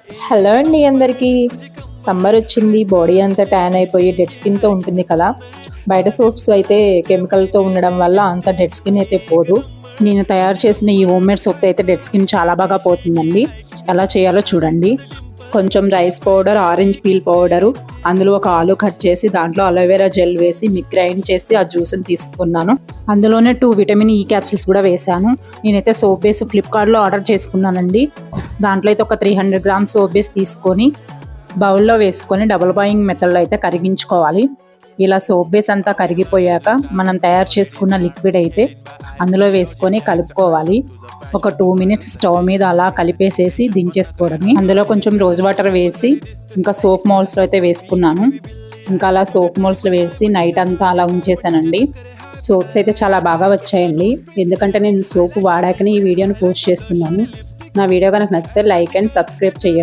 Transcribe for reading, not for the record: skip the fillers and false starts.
Hello అండి అందరికీ. Summer వచ్చింది, బాడీ అంతా ట్యాన్ అయిపోయి డెడ్ స్కిన్తో ఉంటుంది కదా. బయట సోప్స్ అయితే కెమికల్తో ఉండడం వల్ల అంత డెడ్ స్కిన్ అయితే పోదు. నేను తయారు చేసిన ఈ హోమ్మేడ్ సోప్ అయితే డెడ్ స్కిన్ చాలా బాగా పోతుందండి. ఎలా చేయాలో చూడండి. కొంచెం rice powder, orange peel powder, అందులో ఒక ఆలు కట్ చేసి దాంట్లో అలోవెరా జెల్ వేసి గ్రైండ్ చేసి ఆ జ్యూస్ని తీసుకున్నాను. అందులోనే 2 విటమిన్ ఈ క్యాప్సిల్స్ కూడా వేసాను. నేనైతే సోప్ బేస్ ఫ్లిప్కార్ట్లో ఆర్డర్ చేసుకున్నానండి. దాంట్లో అయితే ఒక 300 గ్రామ్స్ సోప్ బేస్ తీసుకొని బౌల్లో వేసుకొని డబుల్ బాయింగ్ మెథడ్లో అయితే కరిగించుకోవాలి. ఇలా సోప్ బేస్ అంతా కరిగిపోయాక మనం తయారు చేసుకున్న లిక్విడ్ అయితే అందులో వేసుకొని కలుపుకోవాలి. ఒక 2 మినిట్స్ స్టవ్ మీద అలా కలిపేసేసి దించేసుకోవడమే. అందులో కొంచెం రోజ్ వాటర్ వేసి ఇంకా సోప్ మౌల్స్లో అయితే వేసుకున్నాను. ఇంకా అలా సోప్ మౌల్స్లో వేసి నైట్ అంతా అలా ఉంచేసానండి. సోప్స్ అయితే చాలా బాగా వచ్చాయండి. ఎందుకంటే నేను సోప్ వాడాకనే ఈ వీడియోని పోస్ట్ చేస్తున్నాను. నా వీడియో కనుక నచ్చితే లైక్ అండ్ సబ్స్క్రైబ్ చేయండి.